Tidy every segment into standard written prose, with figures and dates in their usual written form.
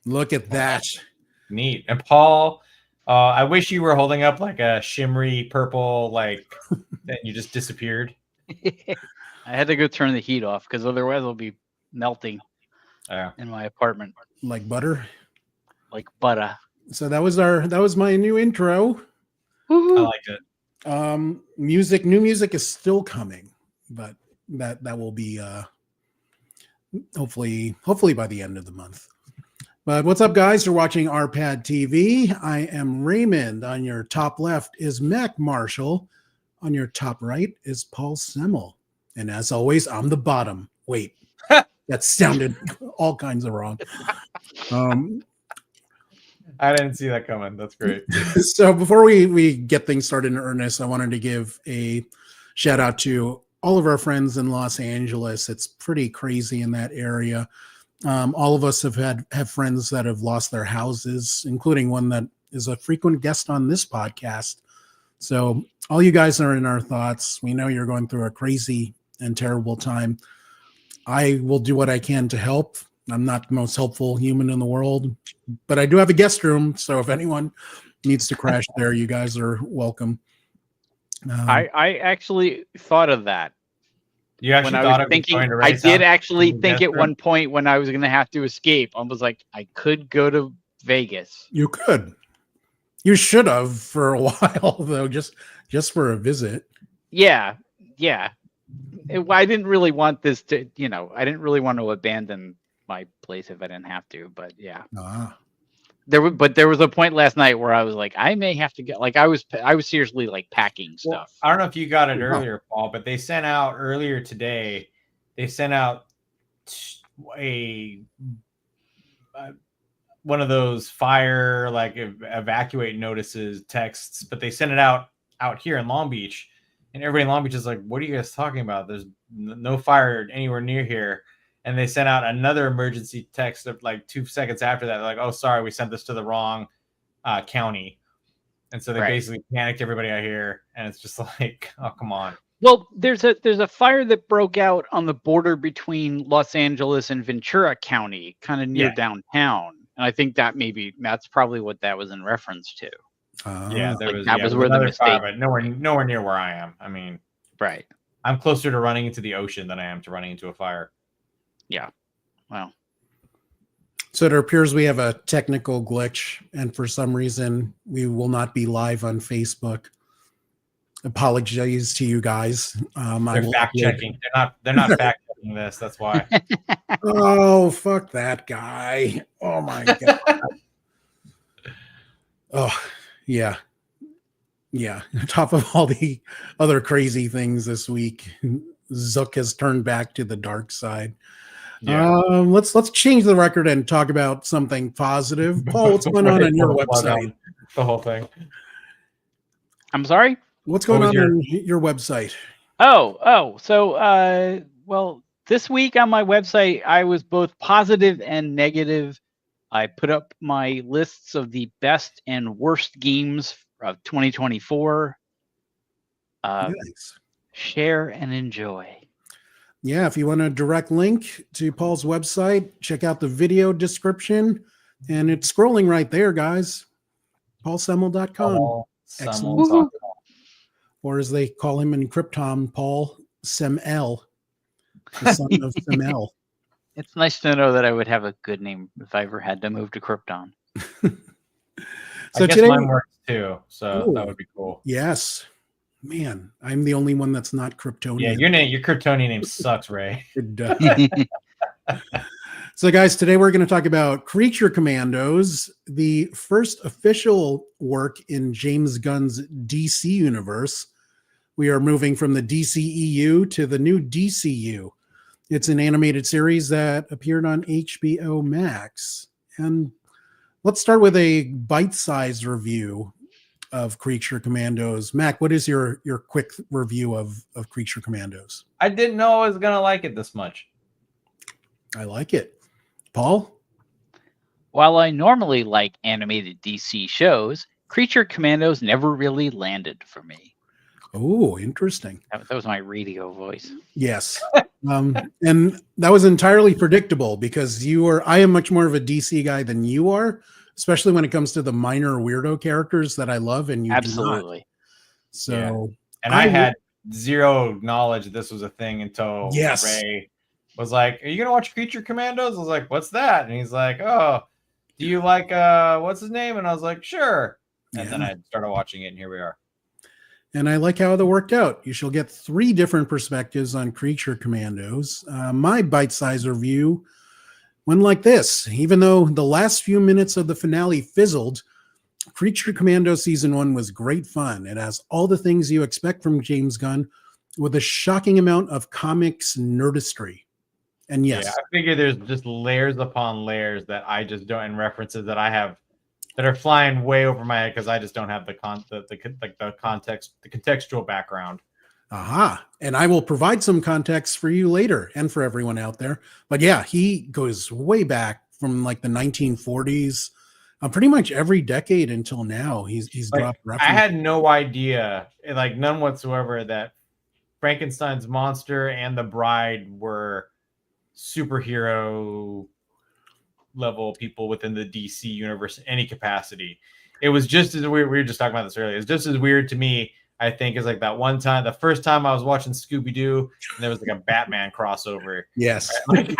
Look at that. Neat. And Paul, I wish you were holding up like a shimmery purple, like that you just disappeared. I had to go turn the heat off because otherwise it'll be melting in my apartment. Like butter? Like butter. So that was my new intro. Woo-hoo. I liked it. New music is still coming, but that will be hopefully by the end of the month. But what's up, guys? You're watching RPadTV. I am Raymond. On your top left is MacLean Marshall. On your top right is Paul Semel. And as always, I'm the bottom. Wait, that sounded all kinds of wrong. I didn't see that coming. That's great. So before we get things started in earnest, I wanted to give a shout out to all of our friends in Los Angeles. It's pretty crazy in that area. All of us have friends that have lost their houses, including one that is a frequent guest on this podcast. So all you guys are in our thoughts. We know you're going through a crazy and terrible time. I will do what I can to help. I'm not the most helpful human in the world, but I do have a guest room. So if anyone needs to crash there, you guys are welcome. I actually thought of that. You actually thought of thinking, I did actually think at one point when I was going to have to escape, I was like, I could go to Vegas. You could. You should have for a while, though, just for a visit. Yeah. I didn't really want this to, I didn't really want to abandon my place if I didn't have to, but yeah. There was a point last night where I was like, I may have to get, like, I was seriously like packing stuff. Well, I don't know if you got it earlier, Paul, but they sent out earlier today. They sent out one of those fire like evacuate notices texts, but they sent it out here in Long Beach, and everybody in Long Beach is like, "What are you guys talking about? There's no fire anywhere near here." And they sent out another emergency text of like 2 seconds after that. They're like, "Oh, sorry, we sent this to the wrong county." And so they basically panicked everybody out here. And it's just like, oh, come on. Well, there's a fire that broke out on the border between Los Angeles and Ventura County, kind of near downtown. And I think that's probably what that was in reference to. That was where the mistake. Fire, but nowhere near where I am. I mean, right. I'm closer to running into the ocean than I am to running into a fire. Yeah. Wow. So it appears we have a technical glitch, and for some reason we will not be live on Facebook. Apologies to you guys. They're fact checking. They're not fact checking this. That's why. Oh, fuck that guy. Oh my god. Oh, yeah. Yeah. On top of all the other crazy things this week, Zook has turned back to the dark side. Yeah. Let's change the record and talk about something positive. Paul, what's going on your website? The whole thing. I'm sorry? What's going on your website? So well, this week on my website, I was both positive and negative. I put up my lists of the best and worst games of 2024. Nice. Share and enjoy. Yeah, if you want a direct link to Paul's website, check out the video description. And it's scrolling right there, guys. PaulSemel.com. Excellent. Or as they call him in Krypton, Paul Semel, the son of Semel. It's nice to know that I would have a good name if I ever had to move to Krypton. So I guess mine works too, so that would be cool. Yes. Man, I'm the only one that's not Kryptonian. Yeah, your Kryptonian name sucks, Ray. It does. So, guys, today we're going to talk about Creature Commandos, the first official work in James Gunn's DC universe. We are moving from the DCEU to the new DCU. It's an animated series that appeared on HBO Max. And let's start with a bite-sized review of Creature Commandos. Mac, what is your quick review of Creature Commandos? I didn't know I was going to like it this much. I like it. Paul? While I normally like animated DC shows, Creature Commandos never really landed for me. Oh, interesting. That was my radio voice. Yes. And that was entirely predictable because I am much more of a DC guy than you are, especially when it comes to the minor weirdo characters that I love and you do not. Absolutely. So, yeah. And I had zero knowledge that this was a thing until Ray was like, "Are you gonna watch Creature Commandos?" I was like, "What's that?" And he's like, "Oh, do you like what's his name?" And I was like, "Sure." And then I started watching it, and here we are. And I like how that worked out. You shall get 3 different perspectives on Creature Commandos. My bite-sized review went like this. Even though the last few minutes of the finale fizzled, Creature Commandos Season 1 was great fun. It has all the things you expect from James Gunn with a shocking amount of comics nerdistry. And yes. Yeah, I figure there's just layers upon layers that I just don't, and references that I have that are flying way over my head because I just don't have the context, the contextual background. Aha. And I will provide some context for you later and for everyone out there. But yeah, he goes way back from like the 1940s, pretty much every decade until now. He's like, dropped references. I had no idea, like none whatsoever, that Frankenstein's monster and the bride were superhero level people within the DC universe in any capacity. It was just as weird. We were just talking about this earlier. It's just as weird to me, I think, as like that one time, the first time I was watching Scooby-Doo and there was like a Batman crossover. Yes. Right?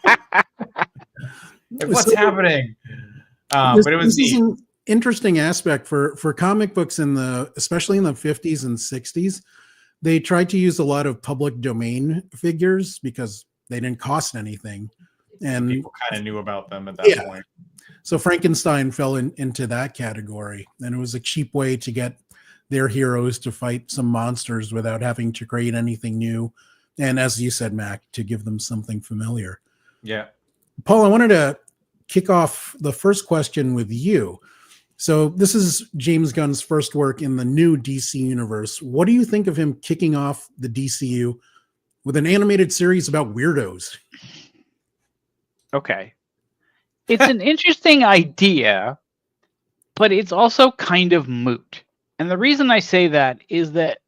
Like, what's happening? But it was this is an interesting aspect for comic books especially in the 50s and 60s. They tried to use a lot of public domain figures because they didn't cost anything. And people kind of knew about them at that point. So Frankenstein fell into that category. And it was a cheap way to get their heroes to fight some monsters without having to create anything new. And as you said, Mac, to give them something familiar. Yeah. Paul, I wanted to kick off the first question with you. So this is James Gunn's first work in the new DC universe. What do you think of him kicking off the DCU with an animated series about weirdos? Okay. It's an interesting idea, but it's also kind of moot. And the reason I say that is that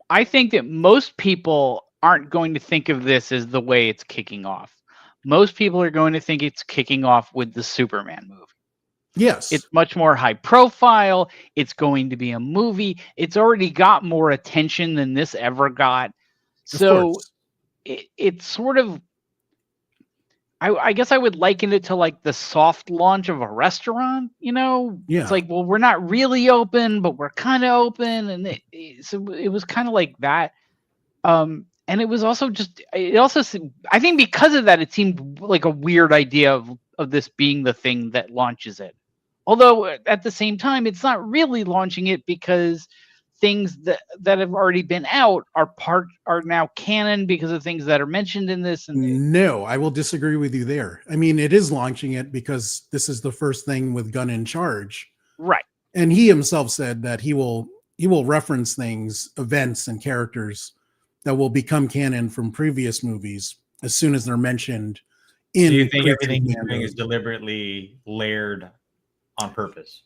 I think that most people aren't going to think of this as the way it's kicking off. Most people are going to think it's kicking off with the Superman movie. Yes. It's much more high profile. It's going to be a movie. It's already got more attention than this ever got. So it's sort of, I guess I would liken it to like the soft launch of a restaurant, you know? Yeah. It's like, well, we're not really open, but we're kind of open. And so it was kind of like that. And it was also I think because of that, it seemed like a weird idea of this being the thing that launches it. Although at the same time, it's not really launching it because things that have already been out are now canon because of things that are mentioned in this. And no, I will disagree with you there. I mean, it is launching it because this is the first thing with Gunn in charge. Right. And he himself said that he will reference things, events, and characters that will become canon from previous movies as soon as they're mentioned. Do you think everything he's doing is deliberately layered on purpose?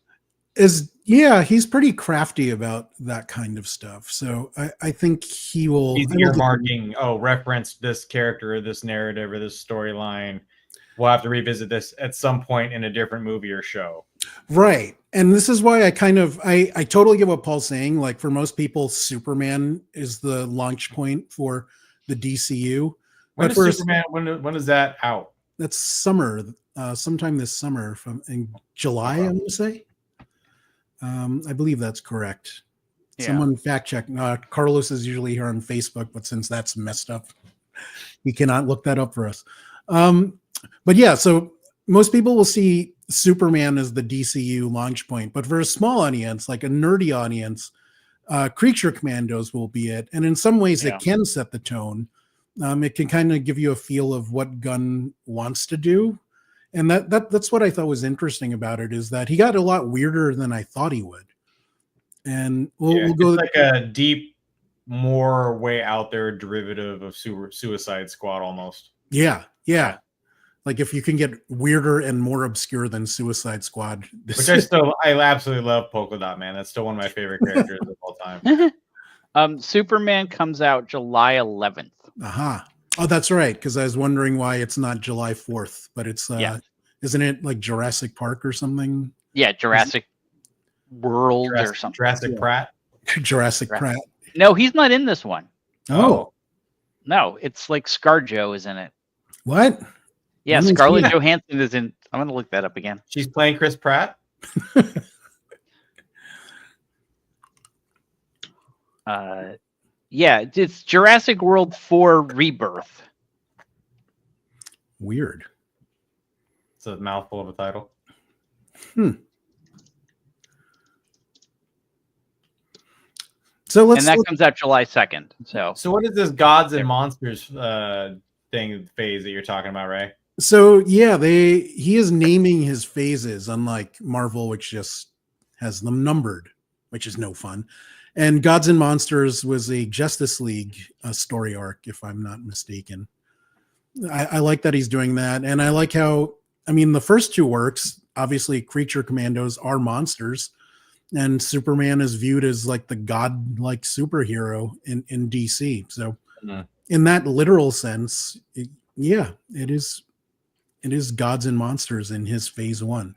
He's pretty crafty about that kind of stuff. So I think he will. He's earmarking, reference this character or this narrative or this storyline. We'll have to revisit this at some point in a different movie or show. Right. And this is why I totally get what Paul's saying. Like for most people, Superman is the launch point for the DCU. When is that out? That's summer, sometime this summer, in July, I'm going to say. I believe that's correct. Yeah. Someone fact check. Carlos is usually here on Facebook, but since that's messed up, he cannot look that up for us. But yeah, so most people will see Superman as the DCU launch point, but for a small audience, like a nerdy audience, Creature Commandos will be it. And in some ways, it can set the tone. It can kind of give you a feel of what Gunn wants to do. And that's what I thought was interesting about it, is that he got a lot weirder than I thought he would. And we'll go like a deep, more way out there derivative of Suicide Squad almost. Yeah. Like if you can get weirder and more obscure than Suicide Squad. Which I absolutely love Polka Dot Man. That's still one of my favorite characters of all time. Superman comes out July 11th. Aha. Oh, that's right. Because I was wondering why it's not July 4th, but it's isn't it like Jurassic Park or something? Yeah, Jurassic World or something. Jurassic Pratt. Jurassic Pratt. No, he's not in this one. Oh. No, it's like ScarJo is in it. What? Yeah, Scarlett Johansson is in. I'm going to look that up again. She's playing Chris Pratt? Yeah, it's Jurassic World 4 Rebirth. Weird. It's a mouthful of a title. So that comes out July 2nd. So what is this Gods and Monsters thing phase that you're talking about, Ray? So yeah, he is naming his phases, unlike Marvel, which just has them numbered, which is no fun. And Gods and Monsters was a Justice League story arc, if I'm not mistaken. I like that he's doing that, and I like how, I mean, the first two works, obviously, Creature Commandos are monsters, and Superman is viewed as like the god-like superhero in DC. So, in that literal sense, it is Gods and Monsters in his phase one.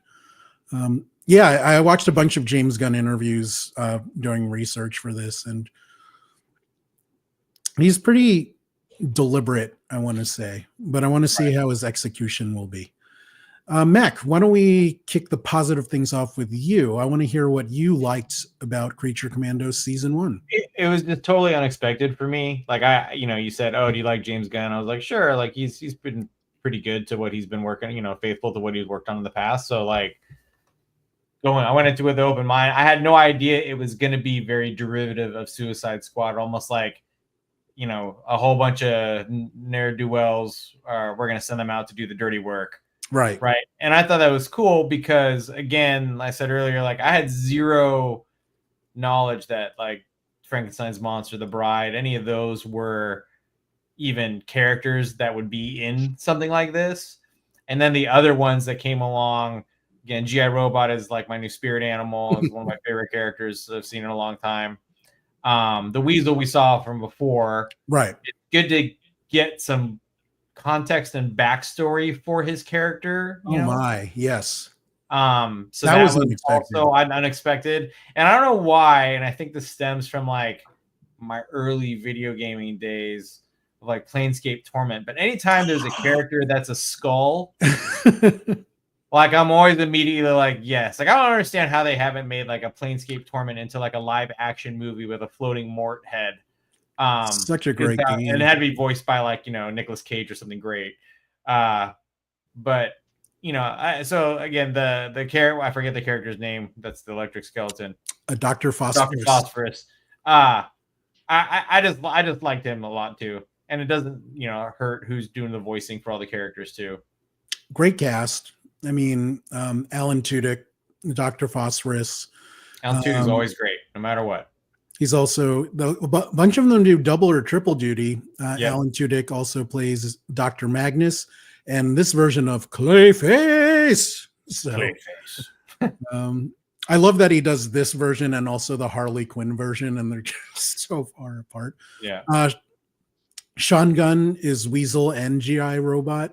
I watched a bunch of James Gunn interviews doing research for this, and he's pretty deliberate, I want to say, but I want to see how his execution will be. Mac, why don't we kick the positive things off with you? I want to hear what you liked about Creature Commandos season 1. It was just totally unexpected for me. Like you said, oh, do you like James Gunn? I was like, sure. Like he's been pretty good to what he's been working, faithful to what he's worked on in the past. So like I went into it with an open mind. I had no idea it was going to be very derivative of Suicide Squad, almost like, a whole bunch of ne'er-do-wells. We're going to send them out to do the dirty work. Right. And I thought that was cool because, again, I said earlier, like I had zero knowledge that like Frankenstein's Monster, The Bride, any of those were even characters that would be in something like this. And then the other ones that came along, again, G.I. Robot is like my new spirit animal. It's one of my favorite characters I've seen in a long time. The Weasel we saw from before. Right. It's good to get some context and backstory for his character. My, yes. So that was also unexpected. And I don't know why, and I think this stems from like my early video gaming days of like Planescape Torment. But anytime there's a character that's a skull, like I'm always immediately like, yes. Like I don't understand how they haven't made like a Planescape Torment into like a live action movie with a floating Mort head. Such a great game. And it had to be voiced by like, Nicolas Cage or something great. But so again, the character, I forget the character's name. That's the electric skeleton. Dr. Phosphorus. Dr. Phosphorus. I just liked him a lot too. And it doesn't, hurt who's doing the voicing for all the characters too. Great cast. I mean, Alan Tudyk, Dr. Phosphorus. Alan Tudyk is always great, no matter what. He's also, a bunch of them do double or triple duty. Alan Tudyk also plays Dr. Magnus and this version of Clayface. So, Clayface. I love that he does this version and also the Harley Quinn version, and they're just so far apart. Yeah. Sean Gunn is Weasel and G.I. Robot.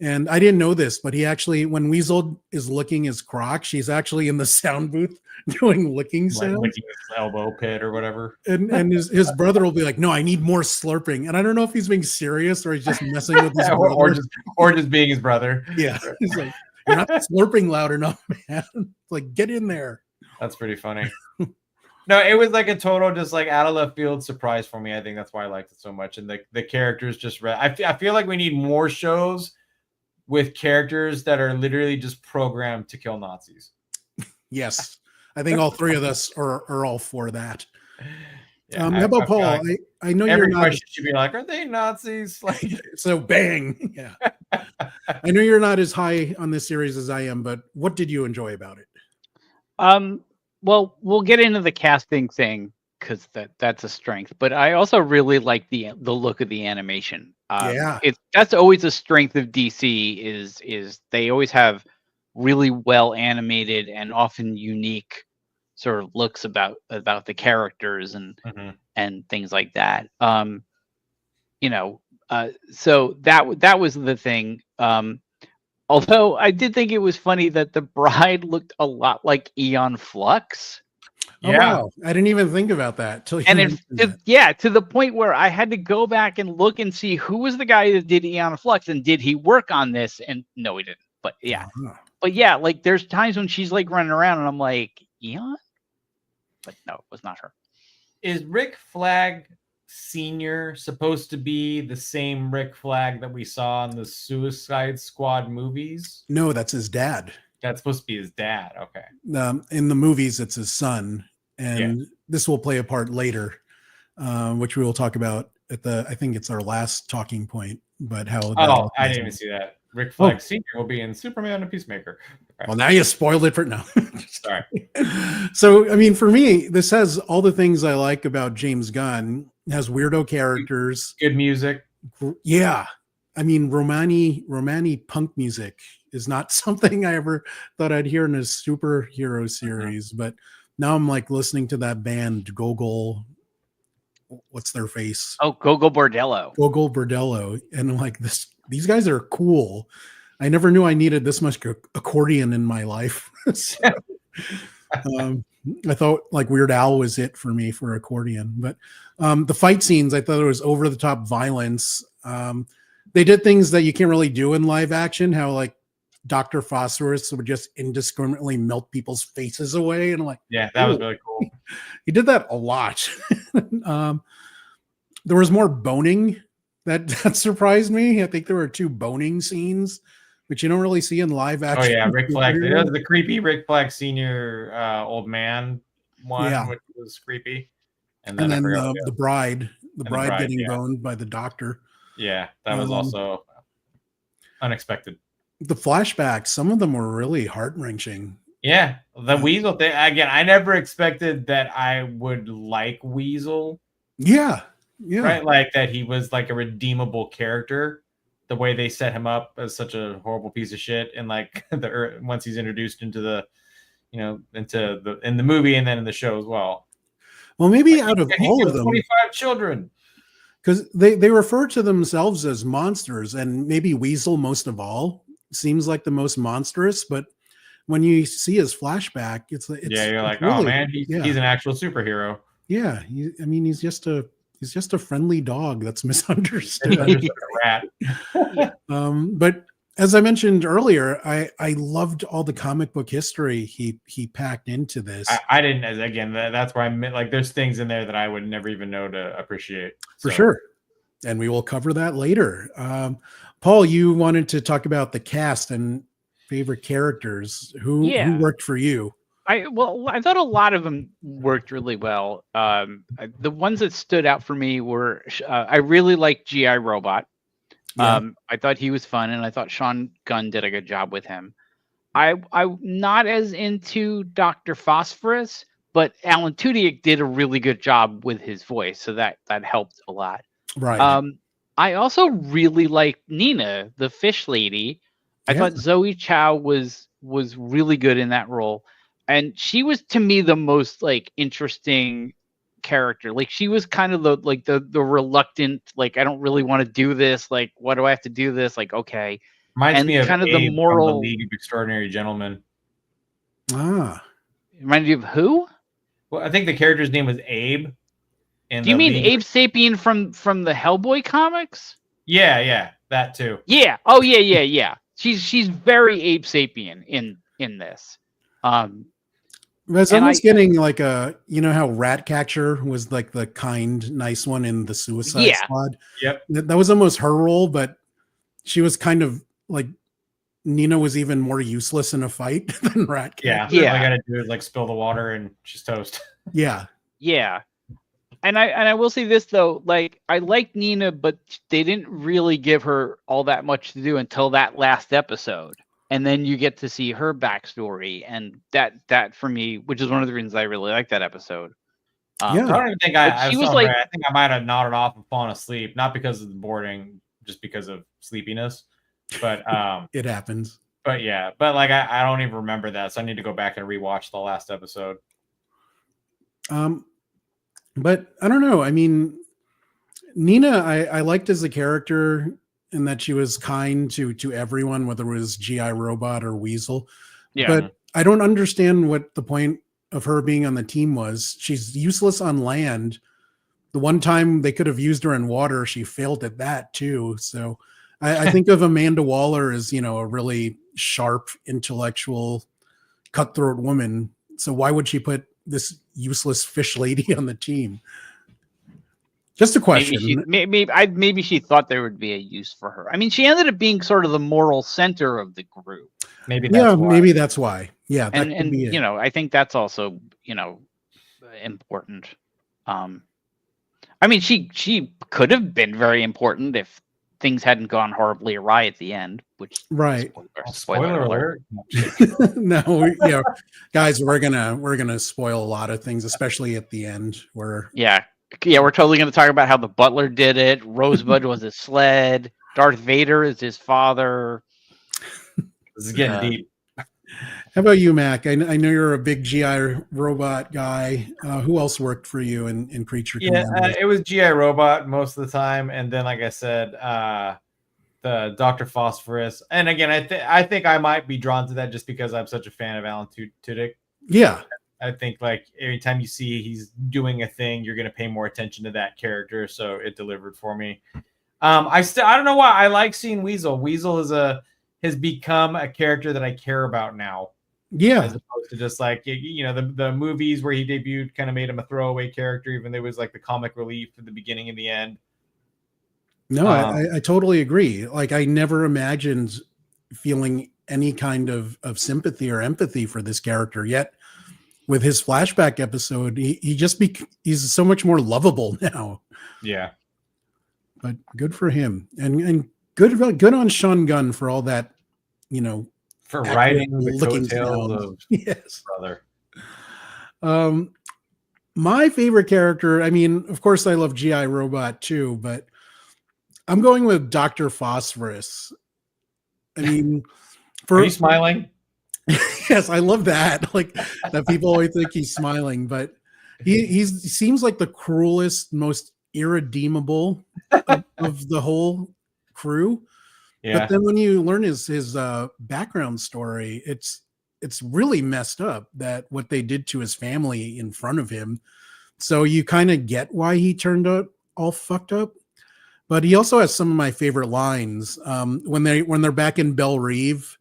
And I didn't know this, but he actually, when Weasel is licking his croc, she's actually in the sound booth doing licking sounds. Licking his elbow pit or whatever. And his brother will be like, no, I need more slurping. And I don't know if he's being serious or he's just messing with his brother. or just being his brother. Yeah. He's like, you're not slurping loud enough, man. Like, get in there. That's pretty funny. No, it was like a total just like out of left field surprise for me. I think that's why I liked it so much. And the characters just I feel like we need more shows with characters that are literally just programmed to kill Nazis. Yes. I think all three of us are all for that. Yeah, how about Paul? Like I know every you're not. question should be like, are they Nazis? Like, so bang. Yeah. I know you're not as high on this series as I am, but what did you enjoy about it? Well, we'll get into the casting thing because that's a strength, but I also really like the look of the animation. That's always a strength of DC is they always have really well animated and often unique sort of looks about the characters and things like that. So that was the thing. Although I did think it was funny that the bride looked a lot like Aeon Flux. Oh, wow. I didn't even think about that till you mentioned that. To the point where I had to go back and look and see who was the guy that did Aeon Flux and did he work on this? And no, he didn't. But yeah. But yeah, like there's times when she's like running around and I'm like, Aeon? But no, it was not her. Is Rick Flag Sr. supposed to be the same Rick Flag that we saw in the Suicide Squad movies? No, that's his dad. That's supposed to be his dad. Okay. In the movies, it's his son. And this will play a part later, which we will talk about I think it's our last talking point, but how. Oh, I didn't even see that. Rick Flag Sr. will be in Superman and Peacemaker. Right. Well, now you spoiled it for no. Sorry. So, I mean, for me, this has all the things I like about James Gunn. It has weirdo characters, good music. Yeah, I mean, Romani punk music is not something I ever thought I'd hear in a superhero series, but now I'm like listening to that band Gogol. What's their face? Oh, Gogol Bordello. Gogol Bordello, and I'm like, these guys are cool. I never knew I needed this much accordion in my life. So, I thought like Weird Al was it for me for accordion, but the fight scenes, I thought it was over the top violence. They did things that you can't really do in live action. How like Dr. Phosphorus would just indiscriminately melt people's faces away, and I'm like, yeah, that was really cool. He did that a lot. There was more boning that surprised me. I think there were 2 boning scenes, which you don't really see in live action. Oh yeah, Rick Flag. That was the creepy Rick Flag Sr. Old man one, which was creepy. And then the bride getting boned by the doctor. Yeah, that was also unexpected. The flashbacks, some of them were really heart-wrenching. Yeah, the Weasel thing. Again, I never expected that I would like Weasel. Yeah. Right, like that he was like a redeemable character. The way they set him up as such a horrible piece of shit, and like once he's introduced into the, in the movie and then in the show as well. Well, maybe out of all of them, 25 children, because they refer to themselves as monsters, and maybe Weasel most of all seems like the most monstrous. But when you see his flashback, it's you're like, really, oh man, he's an actual superhero. Yeah, he's just a friendly dog that's misunderstood. Rat. But as I mentioned earlier, I loved all the comic book history he packed into this. I didn't. Again, that's where I meant like there's things in there that I would never even know to appreciate. For sure, and we will cover that later. Paul, you wanted to talk about the cast and favorite characters. Who worked for you? I thought a lot of them worked really well. The ones that stood out for me were I really liked G.I. Robot. I thought he was fun, and I thought Sean Gunn did a good job with him. I'm not as into Dr. Phosphorus, but Alan Tudyk did a really good job with his voice, so that helped a lot. Right. I also really liked Nina, the fish lady. I thought Zoe Chow was really good in that role. And she was, to me, the most like interesting character. Like she was kind of the reluctant, like I don't really want to do this. Like, what do I have to do this? Like, okay. Reminds me of kind of Abe the moral from the League of Extraordinary Gentlemen. Reminded you of who? Well, I think the character's name was Abe. Do you mean Abe Sapien from the Hellboy comics? Yeah, that too. Yeah. Oh yeah. She's very Abe Sapien in this. It's almost getting like how Ratcatcher was like the kind, nice one in the Suicide Squad. Yep. That was almost her role, but she was kind of like Nina was even more useless in a fight than Ratcatcher. Yeah. All I gotta do is like spill the water and she's toast. Yeah. And I will say this though, like I liked Nina, but they didn't really give her all that much to do until that last episode. And then you get to see her backstory, and that for me, which is one of the reasons I really like that episode. I don't even think I was like, I think I might have nodded off and fallen asleep, not because of the boarding, just because of sleepiness. But it happens. But yeah, but like I don't even remember that, so I need to go back and rewatch the last episode. But I don't know. I mean, Nina, I liked as a character in that she was kind to everyone, whether it was GI Robot or Weasel. Yeah. But I don't understand what the point of her being on the team was. She's useless on land. The one time they could have used her in water, she failed at that too. So I think of Amanda Waller as, a really sharp, intellectual, cutthroat woman. So why would she put this useless fish lady on the team? Just a question. Maybe she thought there would be a use for her. I mean, she ended up being sort of the moral center of the group. Maybe that's why. Yeah, that and be it. I think that's also important. I mean, she could have been very important if things hadn't gone horribly awry at the end. Which right. Spoiler alert. No, guys, we're gonna spoil a lot of things, especially at the end. We're totally gonna talk about how the butler did it. Rosebud was his sled. Darth Vader is his father. This is getting deep. How about you, Mac? I know you're a big GI Robot guy. Who else worked for you in Creature Commandos? It was GI Robot most of the time, and then, like I said, the Dr. Phosphorus. And again, I think I might be drawn to that just because I'm such a fan of Alan Tudyk. Yeah, I think like every time you see he's doing a thing, you're going to pay more attention to that character. So it delivered for me. I don't know why I like seeing Weasel. Weasel has become a character that I care about now. Yeah. As opposed to just like, the movies where he debuted kind of made him a throwaway character, even though it was like the comic relief at the beginning and the end. No, I totally agree. Like, I never imagined feeling any kind of sympathy or empathy for this character. Yet with his flashback episode, he's so much more lovable now. Yeah. But good for him. And good on Sean Gunn for all that, for writing the coattails of yes, brother. My favorite character, I mean, of course I love GI Robot too, but I'm going with Dr. Phosphorus. I mean, are you smiling? Yes, I love that. Like that people always think he's smiling, but he seems like the cruelest, most irredeemable of the whole crew. Yeah. But then when you learn his background story, it's really messed up that what they did to his family in front of him. So you kind of get why he turned out all fucked up. But he also has some of my favorite lines when they're back in Belle Reve,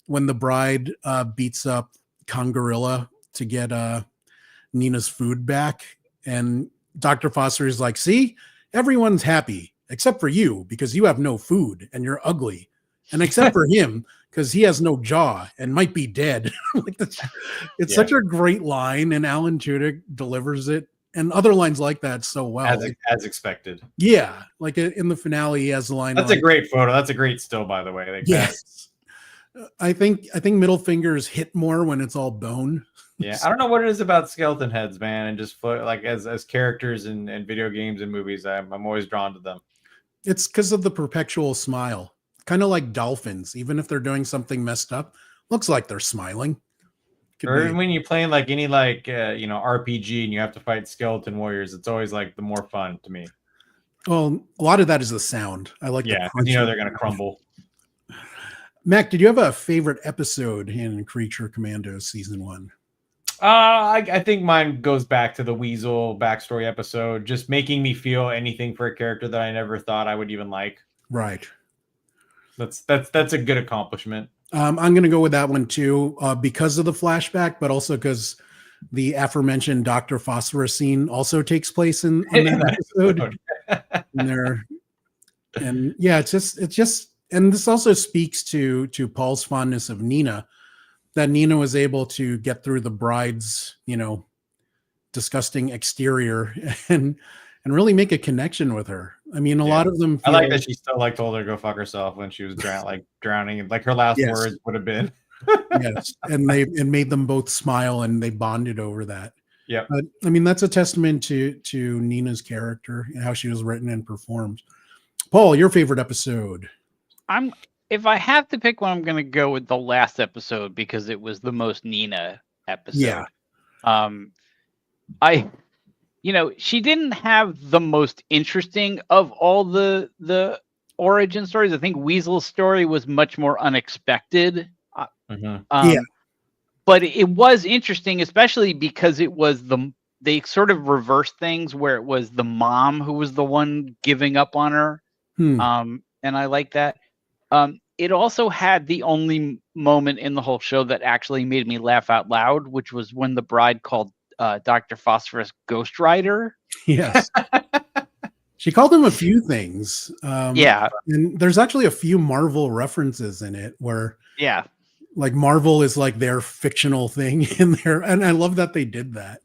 when the bride beats up Congarilla to get Nina's food back, and Dr. Foster is like, "See, everyone's happy except for you because you have no food and you're ugly, and except for him because he has no jaw and might be dead." It's such a great line, and Alan Tudyk delivers it, and other lines like that so well, as expected. Yeah, like in the finale, he has a line. That's a great photo. That's a great still, by the way. Yes. I think middle fingers hit more when it's all bone. Yeah, I don't know what it is about skeleton heads, man, and just like as characters in video games and movies, I'm always drawn to them. It's because of the perpetual smile, kind of like dolphins. Even if they're doing something messed up, looks like they're smiling. Or when you're playing like any RPG and you have to fight skeleton warriors, it's always like the more fun to me. Well, a lot of that is the sound. I like. Yeah, they're gonna crumble. Mac, did you have a favorite episode in Creature Commandos season 1? I think mine goes back to the Weasel backstory episode, just making me feel anything for a character that I never thought I would even like. Right. That's a good accomplishment. I'm going to go with that one too, because of the flashback, but also because the aforementioned Dr. Phosphorus scene also takes place in that episode. And yeah, it's just, and this also speaks to Paul's fondness of Nina, that Nina was able to get through the bride's, disgusting exterior and really make a connection with her. I mean, a lot of them. I like that she still told her to go fuck herself when she was drowning. Like her last words would have been. Yes, and made them both smile, and they bonded over that. Yeah, but I mean, that's a testament to Nina's character and how she was written and performed. Paul, your favorite episode? If I have to pick one, I'm going to go with the last episode because it was the most Nina episode. Yeah. she didn't have the most interesting of all the origin stories. I think Weasel's story was much more unexpected. Yeah. But it was interesting, especially because it was they sort of reversed things where it was the mom who was the one giving up on her. And I like that. It also had the only moment in the whole show that actually made me laugh out loud, which was when the bride called Dr. Phosphorus Ghost Rider. Yes. She called him a few things. Yeah. And there's actually a few Marvel references in it where like Marvel is like their fictional thing in there. And I love that they did that.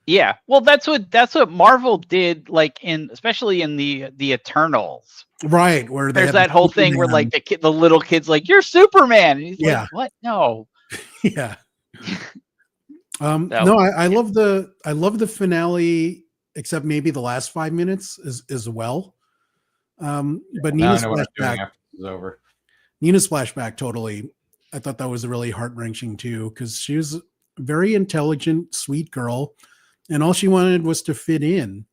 Yeah. Well, that's what Marvel did, like especially in the Eternals. Right. Where there's that whole thing where like the little kid's like, "You're Superman." And he's like, "What? No." Yeah. No, I love the finale, except maybe the last 5 minutes as well. But Nina's flashback is over. Nina's flashback, totally. I thought that was really heart-wrenching too, because she was a very intelligent, sweet girl, and all she wanted was to fit in.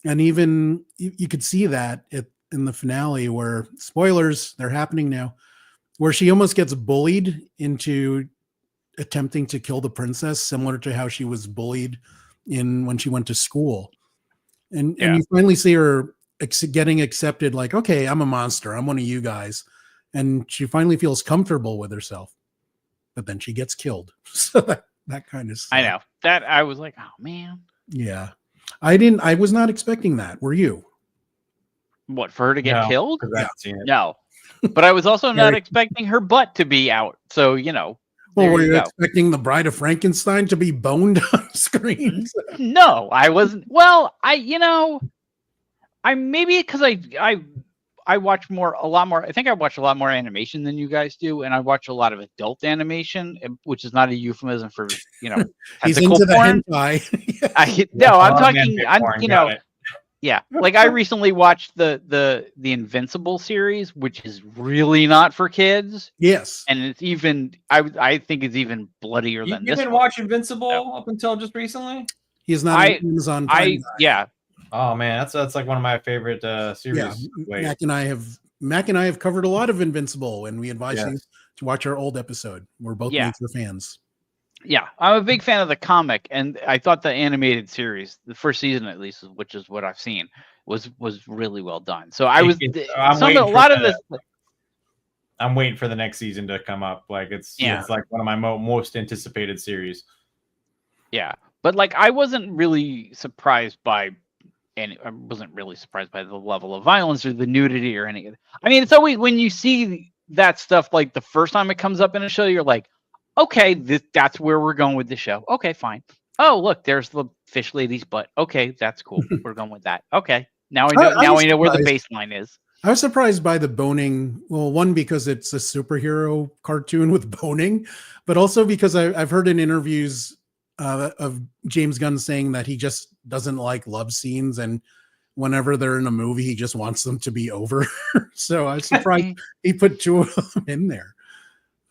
And even you could see that in the finale, where, spoilers, they're happening now, where she almost gets bullied into attempting to kill the princess, similar to how she was bullied when she went to school. And you finally see her getting accepted, like, okay, I'm a monster, I'm one of you guys. And she finally feels comfortable with herself. But then she gets killed. So that kind of stuff. I know. That I was like, oh man. Yeah. I was not expecting that. Were you? What, for her to get killed? Yeah. No. But I was also not expecting her butt to be out. So, Well, were you expecting the Bride of Frankenstein to be boned on screen? No, I wasn't. Well, I maybe because I watch a lot more. I think I watch a lot more animation than you guys do, and I watch a lot of adult animation, which is not a euphemism for He's into the hentai. Yeah, like I recently watched the Invincible series, which is really not for kids. Yes, and it's even I think it's even bloodier than this. You've been watching Invincible up until just recently. He's not on Amazon Prime. Oh man, that's like one of my favorite series. Yeah, Mac and I have covered a lot of Invincible, and we advise you to watch our old episode. We're both major fans. Yeah, I'm a big fan of the comic, and I thought the animated series, the first season at least, which is what I've seen, was really well done. So I'm waiting for the next season to come up. Like it's like one of my most anticipated series. Yeah, but like I wasn't really surprised by. And I wasn't really surprised by the level of violence or the nudity or any of it. I mean, it's always when you see that stuff, like the first time it comes up in a show, you're like, okay, that's where we're going with the show. Okay, fine. Oh, look, there's the fish lady's butt. Okay, that's cool. We're going with that. Okay, now I know where the baseline is. I was surprised by the boning. Well, one, because it's a superhero cartoon with boning, but also because I've heard in interviews of James Gunn saying that he just doesn't like love scenes, and whenever they're in a movie, he just wants them to be over. So I was surprised he put two of them in there.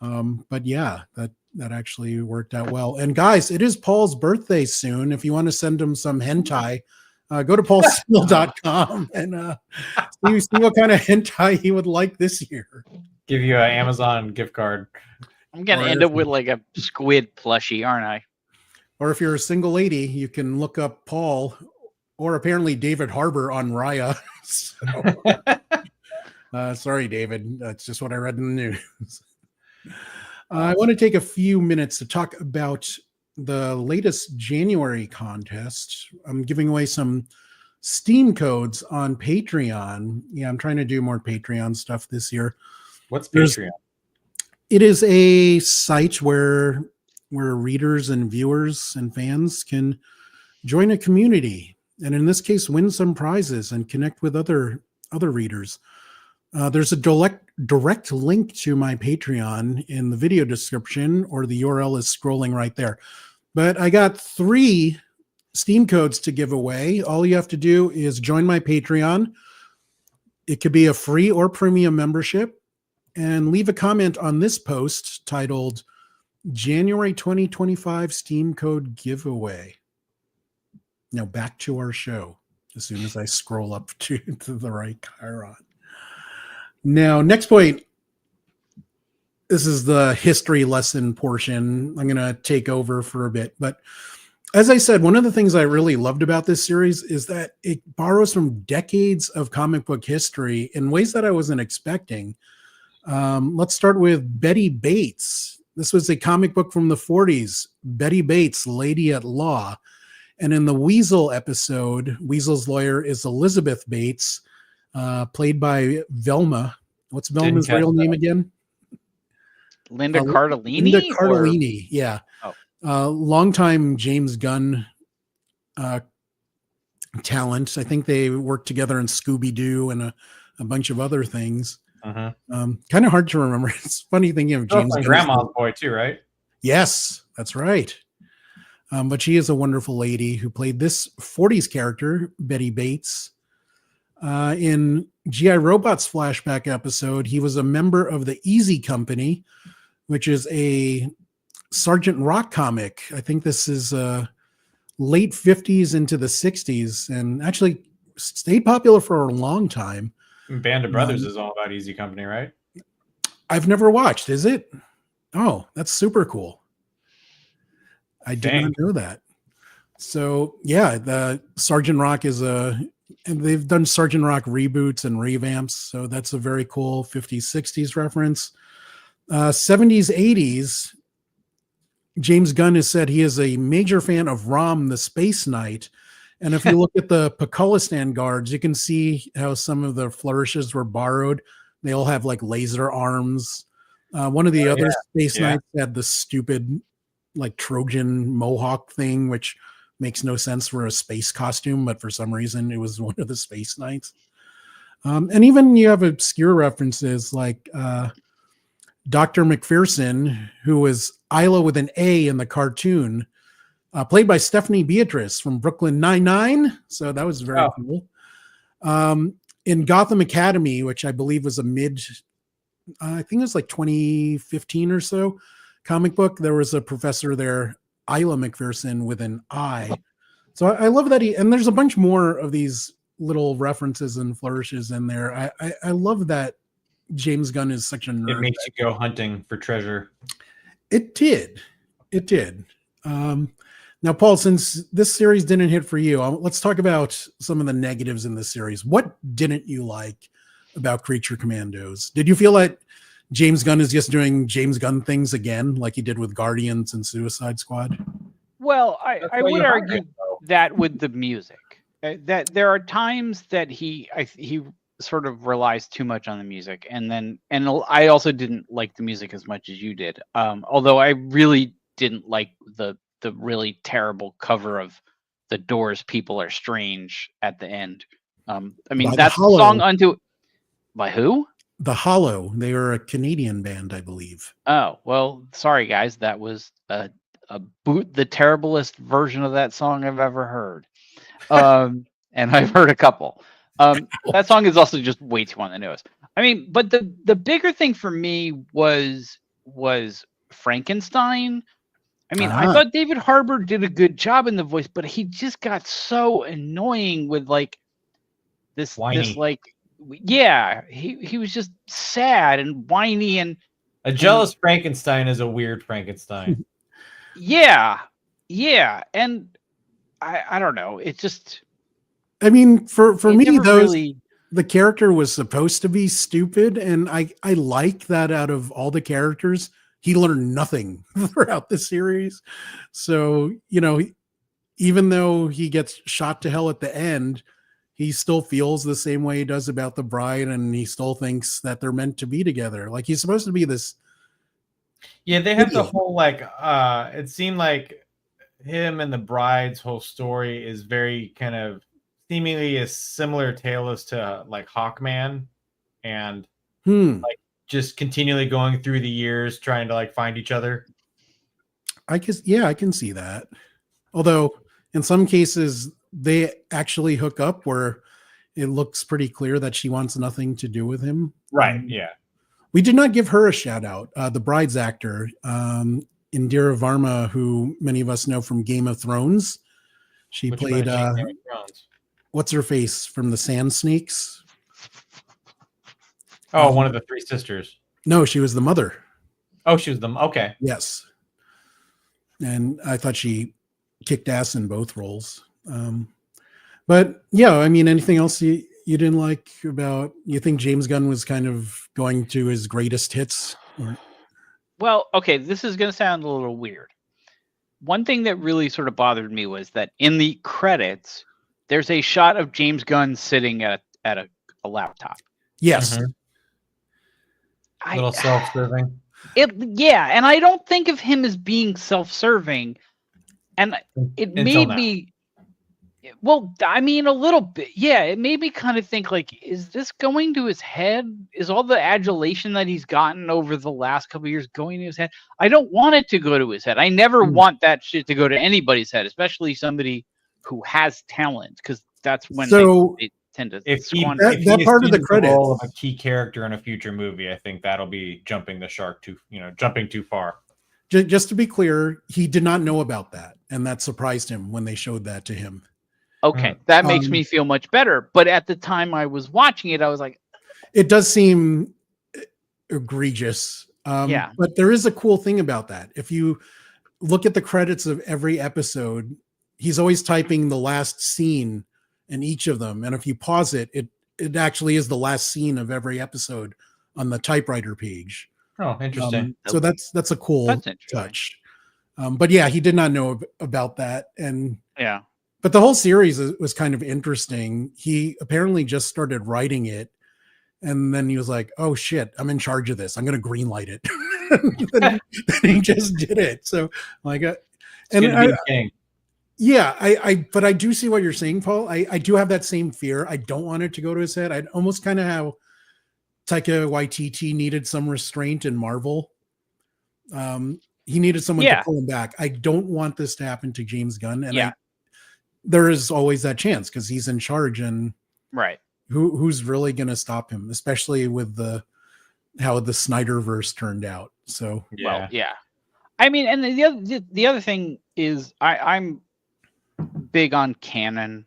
But yeah, that actually worked out well. And guys, it is Paul's birthday soon. If you want to send him some hentai, go to paulsemel.com and see what kind of hentai he would like this year. Give you an Amazon gift card. I'm gonna end up with like a squid plushie, aren't I? Or if you're a single lady, you can look up Paul or apparently David Harbour on Raya. Sorry, David. That's just what I read in the news. I want to take a few minutes to talk about the latest January contest. I'm giving away some Steam codes on Patreon. Yeah, I'm trying to do more Patreon stuff this year. What's Patreon? It is a site where readers and viewers and fans can join a community, and in this case, win some prizes and connect with other readers. There's a direct link to my Patreon in the video description, or the URL is scrolling right there. But I got 3 Steam codes to give away. All you have to do is join my Patreon. It could be a free or premium membership, and leave a comment on this post titled January 2025 Steam code giveaway. Now back to our show. As soon as I scroll up to the right Chiron. Now, next point. This is the history lesson portion. I'm going to take over for a bit. But as I said, one of the things I really loved about this series is that it borrows from decades of comic book history in ways that I wasn't expecting. Let's start with Betty Bates. This was a comic book from the 40s. Betty Bates, Lady at Law. And in the Weasel episode, Weasel's lawyer is Elizabeth Bates, played by Velma. What's Velma's real name again? Linda Cardellini? Linda Cardellini, yeah. Oh. Longtime James Gunn talent. I think they worked together in Scooby-Doo and a bunch of other things. Uh-huh. Kind of hard to remember. It's funny thinking of James Gunn. Grandma's boy too, right? Yes, that's right. But she is a wonderful lady who played this 40s character, Betty Bates. In G.I. Robot's flashback episode, he was a member of the Easy Company, which is a Sergeant Rock comic. I think this is late 50s into the 60s and actually stayed popular for a long time. Band of Brothers is all about Easy Company, right? I've never watched. Is it? Oh, that's super cool. I did not know that. So yeah, the Sergeant Rock is and they've done Sergeant Rock reboots and revamps. So that's a very cool 50s, 60s reference. 70s, 80s, James Gunn has said he is a major fan of Rom, the Space Knight. And if you look at the Pakistan guards, you can see how some of the flourishes were borrowed. They all have like laser arms. One of the other Space Knights had the stupid like Trojan mohawk thing, which makes no sense for a space costume, but for some reason it was one of the Space Knights. And even you have obscure references like Dr. McPherson, who was Isla with an A in the cartoon, played by Stephanie Beatrice from Brooklyn Nine-Nine. So that was very cool. In Gotham Academy, which I believe was a I think it was like 2015 or so, comic book, there was a professor there, Isla McPherson with an I. So I love that and there's a bunch more of these little references and flourishes in there. I love that James Gunn is such a nerd. It makes you go hunting for treasure. It did. Now, Paul, since this series didn't hit for you, let's talk about some of the negatives in this series. What didn't you like about Creature Commandos? Did you feel like James Gunn is just doing James Gunn things again, like he did with Guardians and Suicide Squad? Well, I would argue that with the music, that there are times that he sort of relies too much on the music, and I also didn't like the music as much as you did. Although I really didn't like the really terrible cover of The Doors' "People Are Strange" at the end. I mean, that's the song unto. By who? The Hollow. They are a Canadian band, I believe. Oh, well, sorry guys, that was the terriblest version of that song I've ever heard. And I've heard a couple. That song is also just way too on the nose. I mean, but the bigger thing for me was Frankenstein. I mean, I thought David Harbour did a good job in the voice, but he just got so annoying with like this like, yeah, he was just sad and whiny and a jealous Frankenstein is a weird Frankenstein. Yeah, and I don't know. It just. I mean, for me, the character was supposed to be stupid, and I like that out of all the characters, he learned nothing throughout the series. So, even though he gets shot to hell at the end, he still feels the same way he does about the bride, and he still thinks that they're meant to be together. Like, he's supposed to be this. Yeah, they have the whole, like, it seemed like him and the bride's whole story is very kind of seemingly a similar tale as to like Hawkman, and like just continually going through the years trying to like find each other. I guess, yeah, I can see that. Although in some cases they actually hook up where it looks pretty clear that she wants nothing to do with him. Right. Yeah. We did not give her a shout out. The bride's actor, Indira Varma, who many of us know from Game of Thrones. She Which played one is she in Game of Thrones? what's her face from the Sand Sneaks? Oh, one of the three sisters. No, she was the mother. Oh, she was the okay. Yes, and I thought she kicked ass in both roles. But yeah, I mean, anything else you didn't like about? You think James Gunn was kind of going to his greatest hits? Well, okay, this is going to sound a little weird. One thing that really sort of bothered me was that in the credits, there's a shot of James Gunn sitting at a laptop. Yes. A little self-serving. Yeah, and I don't think of him as being self-serving, and it made me. Well, I mean, a little bit. Yeah, it made me kind of think, like, is this going to his head? Is all the adulation that he's gotten over the last couple of years going to his head? I don't want it to go to his head. I never want that shit to go to anybody's head, especially somebody who has talent, because that's when they tend to. If that part of the credits of a key character in a future movie, I think that'll be jumping the shark jumping too far. Just to be clear, he did not know about that, and that surprised him when they showed that to him. Okay, that makes me feel much better. But at the time I was watching it, I was like, it does seem egregious. Yeah. But there is a cool thing about that. If you look at the credits of every episode, he's always typing the last scene in each of them. And if you pause it, it actually is the last scene of every episode on the typewriter page. Oh, interesting. So that's a cool touch. But yeah, he did not know about that. And yeah. But the whole series was kind of interesting. He apparently just started writing it, and then he was like, "Oh shit, I'm in charge of this. I'm going to greenlight it." then he just did it. So like, yeah, but I do see what you're saying, Paul. I do have that same fear. I don't want it to go to his head. I'd almost kind of how Taika Waititi needed some restraint in Marvel. He needed someone to pull him back. I don't want this to happen to James Gunn, and there is always that chance because he's in charge, and who's really going to stop him, especially with how the Snyderverse turned out. So I mean, and the other thing is I'm big on canon,